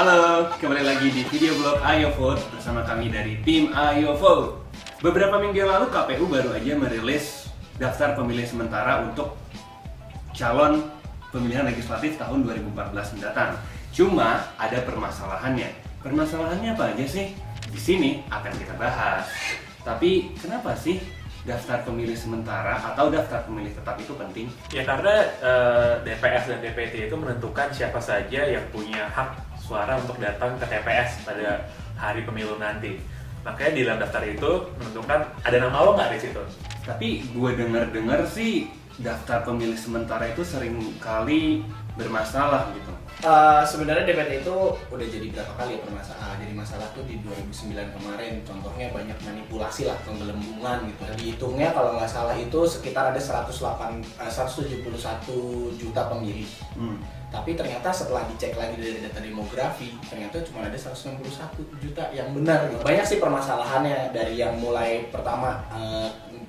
Halo, kembali lagi di video blog Ayo Vote bersama kami dari tim Ayo Vote. Beberapa minggu yang lalu KPU baru aja merilis daftar pemilih sementara untuk calon pemilihan legislatif tahun 2014 mendatang. Cuma ada permasalahannya. Permasalahannya apa aja sih? Di sini akan kita bahas. Tapi kenapa sih daftar pemilih sementara atau daftar pemilih tetap itu penting? Ya karena DPS dan DPT itu menentukan siapa saja yang punya hak suara untuk datang ke TPS pada hari pemilu nanti. Makanya di dalam daftar itu menentukan ada nama lo nggak di situ. Tapi gue dengar sih daftar pemilih sementara itu sering kali bermasalah gitu. Sebenarnya DPT itu udah jadi berapa kali ya permasalahan. Jadi masalah tuh di 2009 kemarin. Contohnya banyak manipulasi lah, penggelembungan gitu. Dihitungnya kalau nggak salah itu sekitar ada 171 juta pemilih. Tapi ternyata setelah dicek lagi dari data demografi, ternyata cuma ada 161 juta yang benar gitu. Banyak sih permasalahannya, dari yang mulai pertama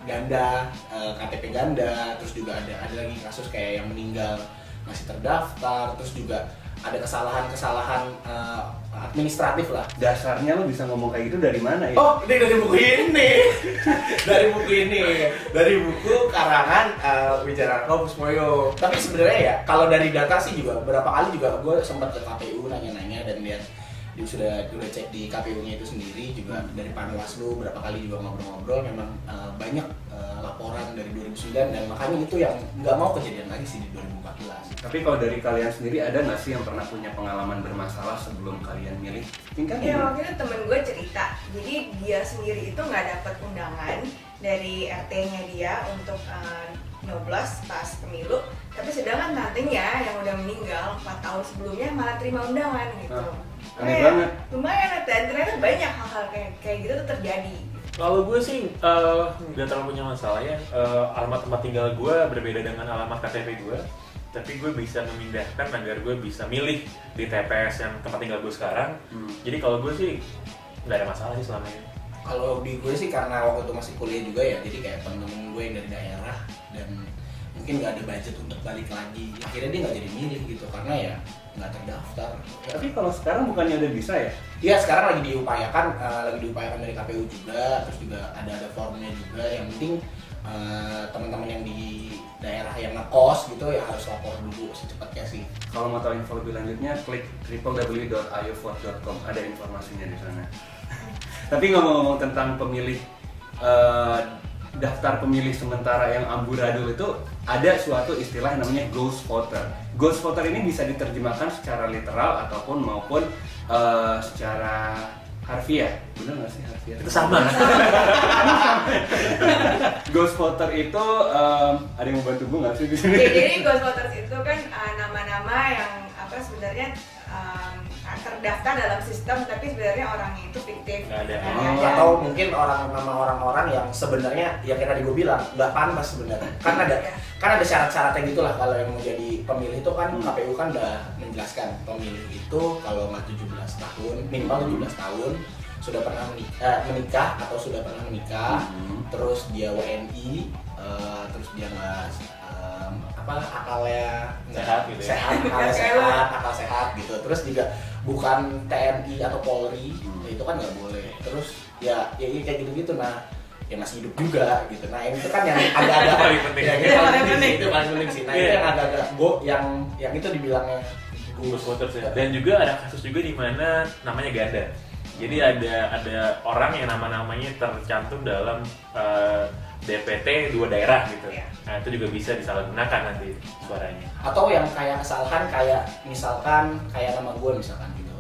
ganda, KTP ganda, terus juga ada lagi kasus kayak yang meninggal masih terdaftar, terus juga ada kesalahan-kesalahan administratif lah. Dasarnya lo bisa ngomong kayak gitu dari mana ya? Oh, ini dari buku ini. Dari buku karangan Wijararko Pusmoyo. Tapi sebenarnya ya, kalau dari data sih juga berapa kali juga gue sempat ke KPU nanya-nanya dan lihat dia sudah cek di KPU-nya itu sendiri, juga dari Panwaslu berapa kali juga ngobrol-ngobrol. Memang banyak laporan dari 2009 dan makanya itu yang nggak mau kejadian lagi sih di 2014. Tapi kalau dari kalian sendiri ada nggak sih yang pernah punya pengalaman bermasalah sebelum kalian milih? Tingkat Ya waktu itu temen gue cerita, jadi dia sendiri itu nggak dapat undangan dari RT-nya dia untuk nyoblos pas pemilu, tapi sedangkan tantenya yang udah meninggal 4 tahun sebelumnya malah terima undangan gitu. Aneh banget. Lumayan, dan ternyata banyak hal-hal kayak gitu tuh terjadi. Kalau gue sih nggak terlalu punya masalah ya. Alamat tempat tinggal gue berbeda dengan alamat KTP gue, tapi gue bisa memindahkan agar gue bisa milih di TPS yang tempat tinggal gue sekarang. Jadi kalau gue sih nggak ada masalah sih selama ini. Kalau di gue sih karena waktu itu masih kuliah juga ya, jadi kayak temen-temen gue yang dari daerah dan mungkin nggak ada budget untuk balik lagi, akhirnya dia nggak jadi milih gitu karena ya nggak terdaftar. Tapi kalau sekarang bukannya udah bisa ya? Iya, sekarang lagi diupayakan dari KPU juga, terus juga ada formnya juga. Yang penting teman-teman yang di daerah yang ngekos gitu ya harus lapor dulu secepatnya sih. Kalau mau tahu info lebih lanjutnya, klik www.ayovote.com, ada informasinya di sana. Tapi ngomong-ngomong tentang pemilih, daftar pemilih sementara yang amburadul itu ada suatu istilah yang namanya ghost voter. Ghost voter ini bisa diterjemahkan secara literal ataupun maupun secara harfiah. Bener nggak sih harfiah? Itu sama. Ghost voter itu ada yang mau bantu gue nggak sih di sini? Jadi ghost voters itu kan nama-nama yang apa sebenarnya terdaftar dalam sistem tapi sebenarnya orangnya itu fiktif. Atau mungkin nama orang-orang yang sebenarnya yang kayak tadi gue bilang nggak pantas sebenarnya. Kan ada syarat-syaratnya gitulah kalau yang mau jadi pemilih itu kan KPU kan udah menjelaskan pemilih itu kalau nggak 17 tahun, minimal 17 tahun, sudah pernah menikah atau sudah pernah menikah, terus dia WNI, terus dia nggak akalnya akal sehat gitu, terus juga bukan TNI atau Polri, itu kan nggak boleh. Terus ya kayak gitu-gitu. Nah ya masih hidup juga gitu. Nah itu kan yang agak-agak paling penting. Ya, itu paling penting sih. Nah itu yang agak-agak yang itu dibilangnya Ghost voters ya. Dan juga ada kasus juga di mana namanya ganda. Jadi ada orang yang nama-namanya tercantum dalam DPT 2 daerah gitu. Nah itu juga bisa disalahgunakan nanti suaranya. Atau yang kayak kesalahan kayak misalkan kayak nama gue misalkan gitu,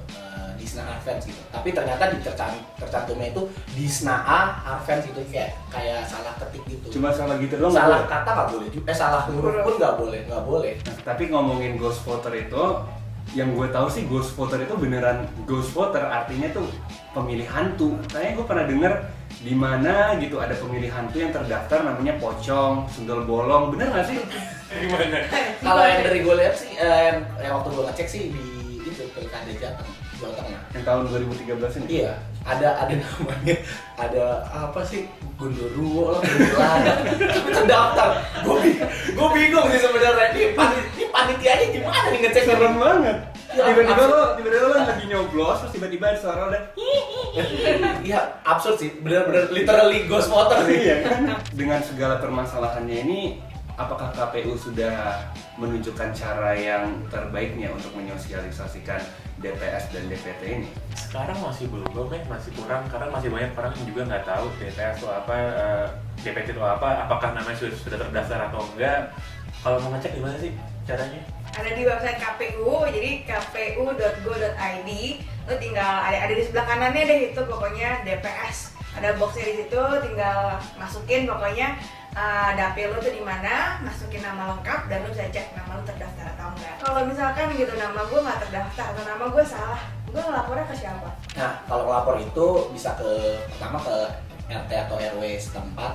Disna Arfens gitu. Tapi ternyata tercantumnya itu Disna A Arfens gitu, kayak salah ketik gitu. Cuma salah gitu doang. Salah kata nggak boleh juga. Salah huruf pun nggak boleh. Nah, tapi ngomongin ghost voter itu, yang gue tahu sih ghost voter itu beneran ghost voter, artinya tuh pemilih hantu. Kayaknya gue pernah denger di mana gitu ada pemilih hantu yang terdaftar namanya pocong, sundel bolong, bener nggak sih? Gimana? Kalau yang dari gue lihat sih, yang waktu gue ngecek sih di itu Pilkada Jateng, Jawa Tengah. Yang tahun 2013 ini? Iya, ada namanya, ada apa sih, Gundurwo lah, terdaftar. Gue bingung sih sebenarnya, ini panitianya gimana nih ngecek? Serem banget. tiba-tiba lo lagi nyoblos terus tiba-tiba ada suara udah Iya, absurd sih, bener-bener literally ghost voter sih. iya kan. Dengan segala permasalahannya ini, apakah KPU sudah menunjukkan cara yang terbaiknya untuk menyosialisasikan DPS dan DPT ini? Sekarang masih belum masih kurang karena masih banyak orang yang juga nggak tahu DPS itu apa, DPT itu apa, apakah namanya sudah terdaftar atau enggak. Kalau mau ngecek gimana sih caranya? Ada di website KPU, jadi kpu.go.id. Lo tinggal ada di sebelah kanannya deh itu pokoknya DPS. Ada boxnya di situ, tinggal masukin pokoknya dapil lo tuh di mana, masukin nama lengkap dan lo bisa cek nama lo terdaftar atau enggak. Kalau misalkan gitu nama gue nggak terdaftar atau nama gue salah, gue ngelapornya ke siapa? Nah, kalau ngelapor itu bisa pertama ke RT atau RW setempat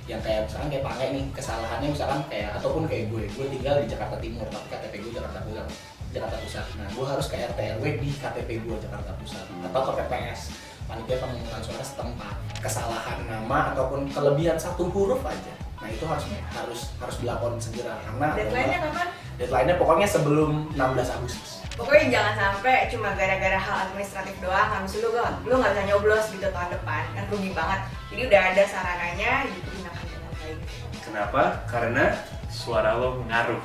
yang kayak misalkan kayak pakai nih kesalahannya misalkan kayak ataupun kayak gue tinggal di Jakarta Timur tapi KTP gue Jakarta Pusat. Nah, gue harus ke RT RW di KTP gue Jakarta Pusat atau ke PPS panitia pemungutan suara setempat. Kesalahan nama ataupun kelebihan satu huruf aja. Nah, itu harus dilaporin segera karena Deadline-nya kapan? Deadline-nya pokoknya sebelum 16 Agustus. Pokoknya jangan sampai cuma gara-gara hal administratif doang, habis itu lu nggak bisa nyoblos gitu tahun depan, kan rugi banget. Jadi udah ada sarananya, gunakan dengan baik. Kenapa? Karena Suara lo ngaruh.